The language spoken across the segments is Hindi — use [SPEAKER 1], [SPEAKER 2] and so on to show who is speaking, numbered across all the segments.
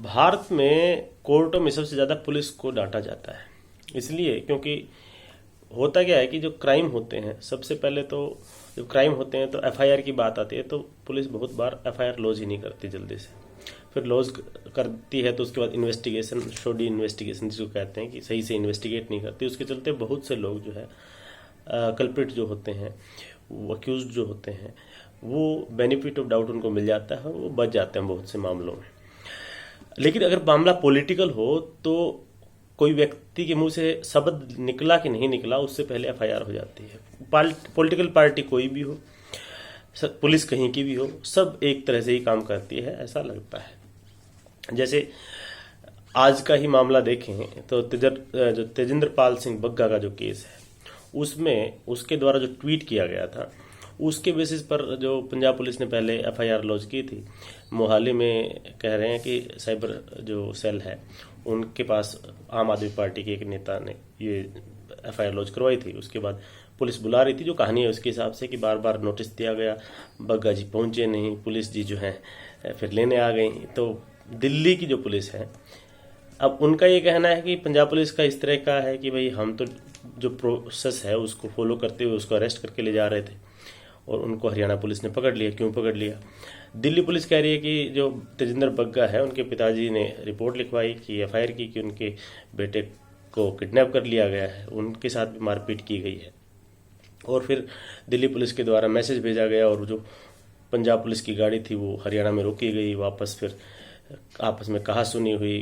[SPEAKER 1] भारत में कोर्टों में सबसे ज़्यादा पुलिस को डांटा जाता है। इसलिए क्योंकि होता क्या है कि जो क्राइम होते हैं, सबसे पहले तो जब क्राइम होते हैं तो एफआईआर की बात आती है तो पुलिस बहुत बार एफआईआर लॉज ही नहीं करती जल्दी से। फिर लॉज करती है तो उसके बाद इन्वेस्टिगेशन, शोडी इन्वेस्टिगेशन जिसको कहते हैं, कि सही से इन्वेस्टिगेट नहीं करती। उसके चलते बहुत से लोग जो है कल्प्रिट जो होते हैं, वो अक्यूज जो होते हैं, वो बेनिफिट ऑफ डाउट उनको मिल जाता है, वो बच जाते हैं बहुत से मामलों में। लेकिन अगर मामला पॉलिटिकल हो तो कोई व्यक्ति के मुंह से शब्द निकला कि नहीं निकला, उससे पहले एफआईआर हो जाती है। पॉलिटिकल पार्टी कोई भी हो, पुलिस कहीं की भी हो, सब एक तरह से ही काम करती है, ऐसा लगता है। जैसे आज का ही मामला देखें तो जो तेजेंद्र पाल सिंह बग्गा का जो केस है, उसमें उसके द्वारा जो ट्वीट किया गया था, उसके बेसिस पर जो पंजाब पुलिस ने पहले एफआईआर लॉन्च की थी। मोहाली में कह रहे हैं कि साइबर जो सेल है उनके पास आम आदमी पार्टी के एक नेता ने ये एफआईआर लॉन्च करवाई थी। उसके बाद पुलिस बुला रही थी, जो कहानी है उसके हिसाब से, कि बार बार नोटिस दिया गया, बग्गा जी पहुंचे नहीं, पुलिस जी जो है फिर लेने आ गई। तो दिल्ली की जो पुलिस है, अब उनका ये कहना है कि पंजाब पुलिस का इस तरह का है कि भाई हम तो जो प्रोसेस है उसको फॉलो करते हुए उसको अरेस्ट करके ले जा रहे थे और उनको हरियाणा पुलिस ने पकड़ लिया। क्यों पकड़ लिया? दिल्ली पुलिस कह रही है कि जो तेजेंद्र बग्गा है, उनके पिताजी ने रिपोर्ट लिखवाई कि एफआईआर की कि उनके बेटे को किडनैप कर लिया गया है, उनके साथ भी मारपीट की गई है। और फिर दिल्ली पुलिस के द्वारा मैसेज भेजा गया और जो पंजाब पुलिस की गाड़ी थी वो हरियाणा में रोकी गई। वापस फिर आपस में कहा सुनी हुई,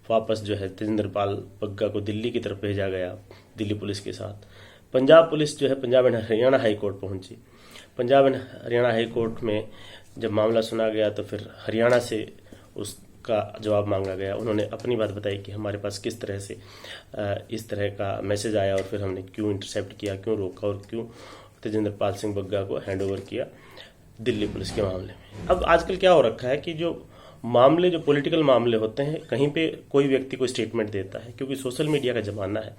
[SPEAKER 1] वापस जो है तेजेंद्र पाल बग्गा को दिल्ली की तरफ भेजा गया दिल्ली पुलिस के साथ। पंजाब पुलिस जो है Punjab and Haryana high court पहुंची। Punjab and Haryana high court में जब मामला सुना गया तो फिर हरियाणा से उसका जवाब मांगा गया। उन्होंने अपनी बात बताई कि हमारे पास किस तरह से इस तरह का मैसेज आया और फिर हमने क्यों इंटरसेप्ट किया, क्यों रोका और क्यों तेजेंद्र पाल सिंह बग्गा को हैंडओवर किया दिल्ली पुलिस के मामले में। अब आजकल क्या हो रखा है कि जो मामले, जो पॉलिटिकल मामले होते हैं, कहीं पे कोई व्यक्ति कोई स्टेटमेंट देता है, क्योंकि सोशल मीडिया का जमाना है,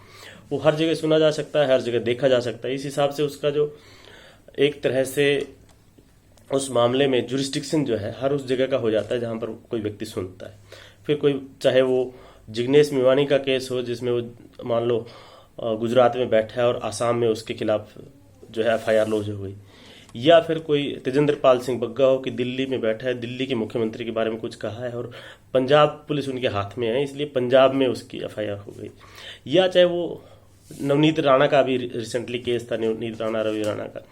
[SPEAKER 1] वो हर जगह सुना जा सकता है, हर जगह देखा जा सकता है। इस हिसाब से उसका जो एक तरह से उस मामले में जुरिस्डिक्शन जो है हर उस जगह का हो जाता है जहां पर कोई व्यक्ति सुनता है। फिर कोई, चाहे वो जिग्नेश मेवानी का केस हो जिसमें वो मान लो गुजरात में बैठा है और आसाम में उसके खिलाफ जो है एफआईआर लॉन्च हुई, या फिर कोई तेजेंद्र पाल सिंह बग्गा हो कि दिल्ली में बैठा है, दिल्ली के मुख्यमंत्री के बारे में कुछ कहा है और पंजाब पुलिस उनके हाथ में है, इसलिए पंजाब में उसकी एफआईआर हो गई। या चाहे वो नवनीत राणा का भी रिसेंटली केस था, नवनीत राणा, रवि राणा का।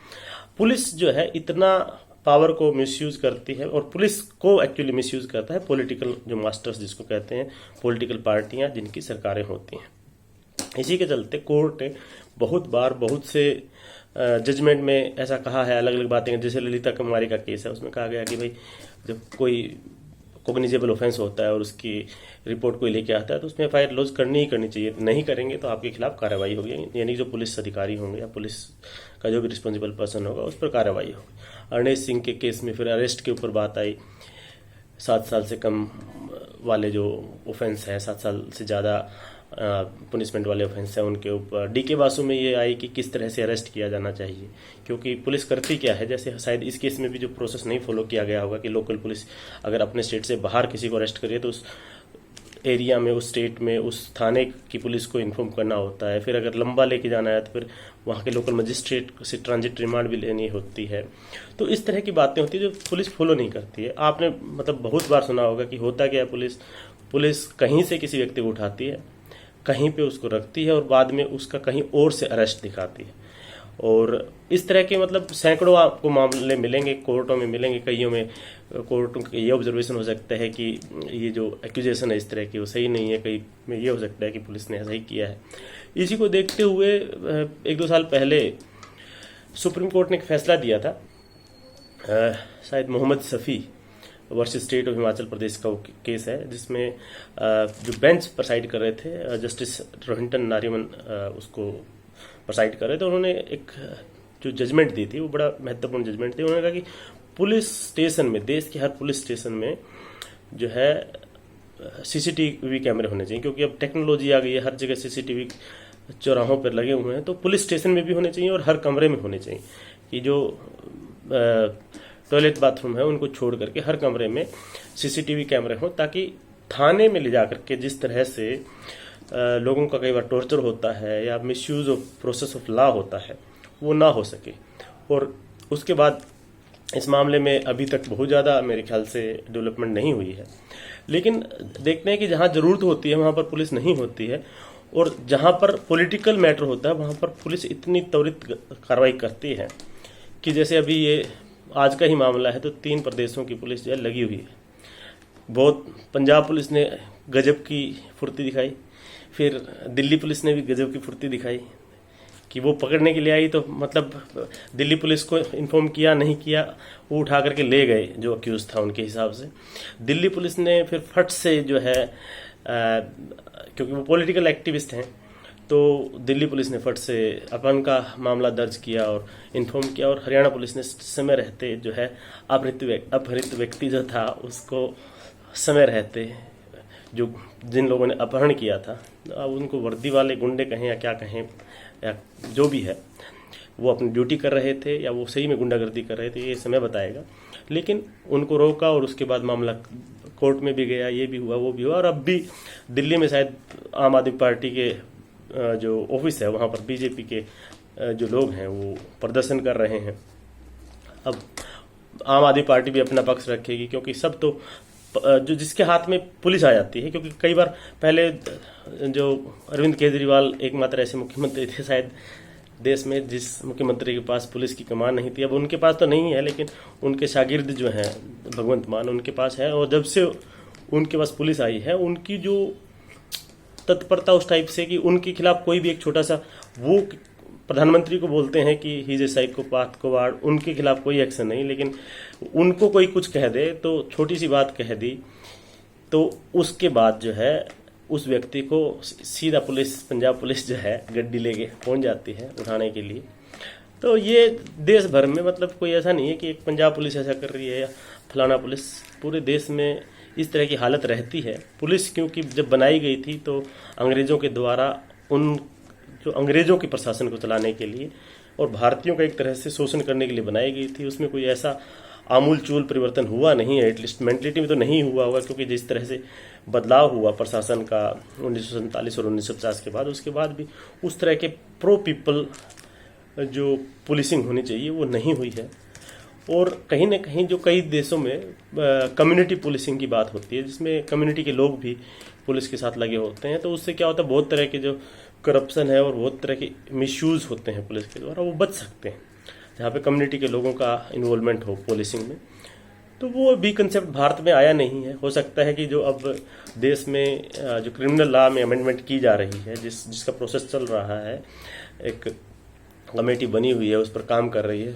[SPEAKER 1] पुलिस जो है इतना पावर को मिसयूज करती है, और पुलिस को एक्चुअली मिसयूज करता है पॉलिटिकल जो मास्टर्स जिसको कहते हैं, पॉलिटिकल पार्टियां जिनकी सरकारें होती हैं। इसी के चलते कोर्ट ने बहुत बार बहुत से जजमेंट में ऐसा कहा है, अलग अलग बातें। जैसे ललिता कुमारी का केस है, उसमें कहा गया कि भाई जब कोई कोग्निजेबल ऑफेंस होता है और उसकी रिपोर्ट कोई लेके आता है तो उसमें एफआईआर लॉन्च करनी ही करनी चाहिए। नहीं करेंगे तो आपके खिलाफ कार्रवाई होगी, यानी जो पुलिस अधिकारी होंगे या पुलिस का जो भी रिस्पॉन्सिबल पर्सन होगा उस पर कार्रवाई होगी। अरनेश सिंह के केस में फिर अरेस्ट के ऊपर बात आई। 7 साल से कम वाले जो ऑफेंस है, 7 साल से ज़्यादा पनिशमेंट वाले ऑफेंस है, उनके ऊपर डीके बासु में ये आई कि किस तरह से अरेस्ट किया जाना चाहिए। क्योंकि पुलिस करती क्या है, जैसे शायद इस केस में भी जो प्रोसेस नहीं फॉलो किया गया होगा कि लोकल पुलिस अगर अपने स्टेट से बाहर किसी को अरेस्ट करिए तो उस एरिया में, उस स्टेट में, उस थाने की पुलिस को इन्फॉर्म करना होता है। फिर अगर लंबा लेके जाना है तो फिर वहाँ के लोकल मजिस्ट्रेट से ट्रांजिट रिमांड भी लेनी होती है। तो इस तरह की बातें होती है जो पुलिस फॉलो नहीं करती है। आपने मतलब बहुत बार सुना होगा कि होता क्या है, पुलिस कहीं से किसी व्यक्ति को उठाती है, कहीं पे उसको रखती है और बाद में उसका कहीं और से अरेस्ट दिखाती है। और इस तरह के मतलब सैकड़ों आपको मामले मिलेंगे, कोर्टों में मिलेंगे। कईयों में कोर्टों का ये ऑब्जर्वेशन हो सकता है कि ये जो एक्यूजेशन है इस तरह की वो सही नहीं है, कई में ये हो सकता है कि पुलिस ने ऐसा ही किया है। इसी को देखते हुए 1-2 साल पहले सुप्रीम कोर्ट ने एक फैसला दिया था, शायद Mohammad Shafi versus state of Himachal Pradesh का केस है, जिसमें जो बेंच प्रिसाइड कर रहे थे जस्टिस रोहिंटन नारीमन उसको प्रिसाइड कर रहे थे। उन्होंने एक जो जजमेंट दी थी वो बड़ा महत्वपूर्ण जजमेंट थी। उन्होंने कहा कि पुलिस स्टेशन में, देश के हर पुलिस स्टेशन में जो है सीसीटीवी कैमरे होने चाहिए, क्योंकि अब टेक्नोलॉजी आ गई है, हर जगह सीसीटीवी चौराहों पर लगे हुए हैं। तो पुलिस स्टेशन में भी होने चाहिए और हर कमरे में होने चाहिए, कि जो टॉयलेट बाथरूम है उनको छोड़ करके हर कमरे में सीसीटीवी कैमरे हों, ताकि थाने में ले जाकर के जिस तरह से लोगों का कई बार टॉर्चर होता है या misuse of process of law होता है, वो ना हो सके। और उसके बाद इस मामले में अभी तक बहुत ज़्यादा मेरे ख्याल से डेवलपमेंट नहीं हुई है, लेकिन देखते हैं कि जहाँ ज़रूरत होती है वहाँ पर पुलिस नहीं होती है, और जहाँ पर पॉलिटिकल मैटर होता है वहाँ पर पुलिस इतनी त्वरित कार्रवाई करती है कि जैसे अभी ये आज का ही मामला है तो 3 प्रदेशों की पुलिस जो है लगी हुई है। बहुत पंजाब पुलिस ने गजब की फुर्ती दिखाई, फिर दिल्ली पुलिस ने भी गजब की फुर्ती दिखाई कि वो पकड़ने के लिए आई, तो मतलब दिल्ली पुलिस को इन्फॉर्म किया नहीं किया, वो उठा करके ले गए जो अक्यूज था उनके हिसाब से। दिल्ली पुलिस ने फिर फट से जो है क्योंकि वो पॉलिटिकल एक्टिविस्ट हैं, तो दिल्ली पुलिस ने फट से अपहरण का मामला दर्ज किया और इन्फॉर्म किया, और हरियाणा पुलिस ने समय रहते जो है अपहरित व्यक्ति जो था उसको समय रहते जो जिन लोगों ने अपहरण किया था, अब उनको वर्दी वाले गुंडे कहें या क्या कहें या जो भी है, वो अपनी ड्यूटी कर रहे थे या वो सही में गुंडागर्दी कर रहे थे, ये समय बताएगा। लेकिन उनको रोका और उसके बाद मामला कोर्ट में भी गया, ये भी हुआ वो भी हुआ, और अब भी दिल्ली में शायद आम आदमी पार्टी के जो ऑफिस है वहाँ पर बीजेपी के जो लोग हैं वो प्रदर्शन कर रहे हैं। अब आम आदमी पार्टी भी अपना पक्ष रखेगी, क्योंकि सब तो जो जिसके हाथ में पुलिस आ जाती है, क्योंकि कई बार पहले जो अरविंद केजरीवाल एकमात्र ऐसे मुख्यमंत्री थे शायद देश में जिस मुख्यमंत्री के पास पुलिस की कमान नहीं थी। अब उनके पास तो नहीं है, लेकिन उनके शागिर्द जो हैं भगवंत मान उनके पास है, और जब से उनके पास पुलिस आई है उनकी जो तत्परता उस टाइप से कि उनके खिलाफ कोई भी एक छोटा सा, वो प्रधानमंत्री को बोलते हैं कि ही इज ए साइकोपाथ कोवार्ड, उनके खिलाफ कोई एक्शन नहीं, लेकिन उनको कोई कुछ कह दे तो छोटी सी बात कह दी तो उसके बाद जो है उस व्यक्ति को सीधा पुलिस, पंजाब पुलिस जो है गड्डी लेके पहुंच जाती है उठाने के लिए। तो ये देश भर में मतलब कोई ऐसा नहीं है कि एक पंजाब पुलिस ऐसा कर रही है या फलाना पुलिस, पूरे देश में इस तरह की हालत रहती है। पुलिस क्योंकि जब बनाई गई थी तो अंग्रेजों के द्वारा उन जो अंग्रेजों के प्रशासन को चलाने के लिए और भारतीयों का एक तरह से शोषण करने के लिए बनाई गई थी, उसमें कोई ऐसा आमूल चूल परिवर्तन हुआ नहीं है, एटलीस्ट मेंटलिटी में तो नहीं हुआ होगा, क्योंकि जिस तरह से बदलाव हुआ प्रशासन का 1947 और 1950 के बाद, उसके बाद भी उस तरह के प्रो पीपल जो पुलिसिंग होनी चाहिए वो नहीं हुई है। और कहीं ना कहीं जो कई देशों में कम्युनिटी पुलिसिंग की बात होती है, जिसमें कम्युनिटी के लोग भी पुलिस के साथ लगे होते हैं, तो उससे क्या होता है बहुत तरह के जो करप्शन है और बहुत तरह के मिसयूज होते हैं पुलिस के द्वारा, वो बच सकते हैं जहाँ पे कम्युनिटी के लोगों का इन्वॉल्वमेंट हो पुलिसिंग में। तो वो भी कंसेप्ट भारत में आया नहीं है। हो सकता है कि जो अब देश में जो क्रिमिनल लॉ में अमेंडमेंट की जा रही है, जिसका प्रोसेस चल रहा है, एक कमेटी बनी हुई है, उस पर काम कर रही है,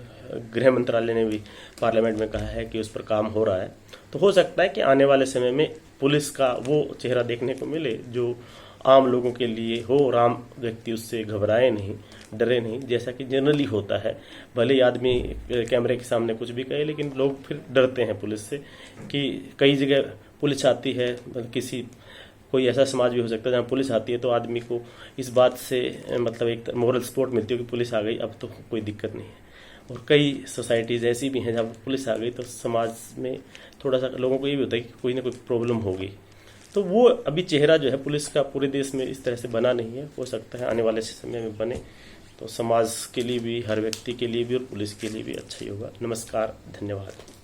[SPEAKER 1] गृह मंत्रालय ने भी पार्लियामेंट में कहा है कि उस पर काम हो रहा है, तो हो सकता है कि आने वाले समय में पुलिस का वो चेहरा देखने को मिले जो आम लोगों के लिए हो, और आम व्यक्ति उससे घबराए नहीं, डरे नहीं, जैसा कि जनरली होता है। भले ही आदमी कैमरे के सामने कुछ भी कहे, लेकिन लोग फिर डरते हैं पुलिस से, कि कई जगह पुलिस आती है, कोई ऐसा समाज भी हो सकता है जहाँ पुलिस आती है तो आदमी को इस बात से मतलब एक मोरल सपोर्ट मिलती है कि पुलिस आ गई अब तो कोई दिक्कत नहीं है। और कई सोसाइटीज़ ऐसी भी हैं जहाँ पुलिस आ गई तो समाज में थोड़ा सा लोगों को ये भी होता है कि कोई ना कोई प्रॉब्लम होगी। तो वो अभी चेहरा जो है पुलिस का पूरे देश में इस तरह से बना नहीं है, हो सकता है आने वाले समय में बने, तो समाज के लिए भी, हर व्यक्ति के लिए भी और पुलिस के लिए भी अच्छा ही होगा। नमस्कार, धन्यवाद।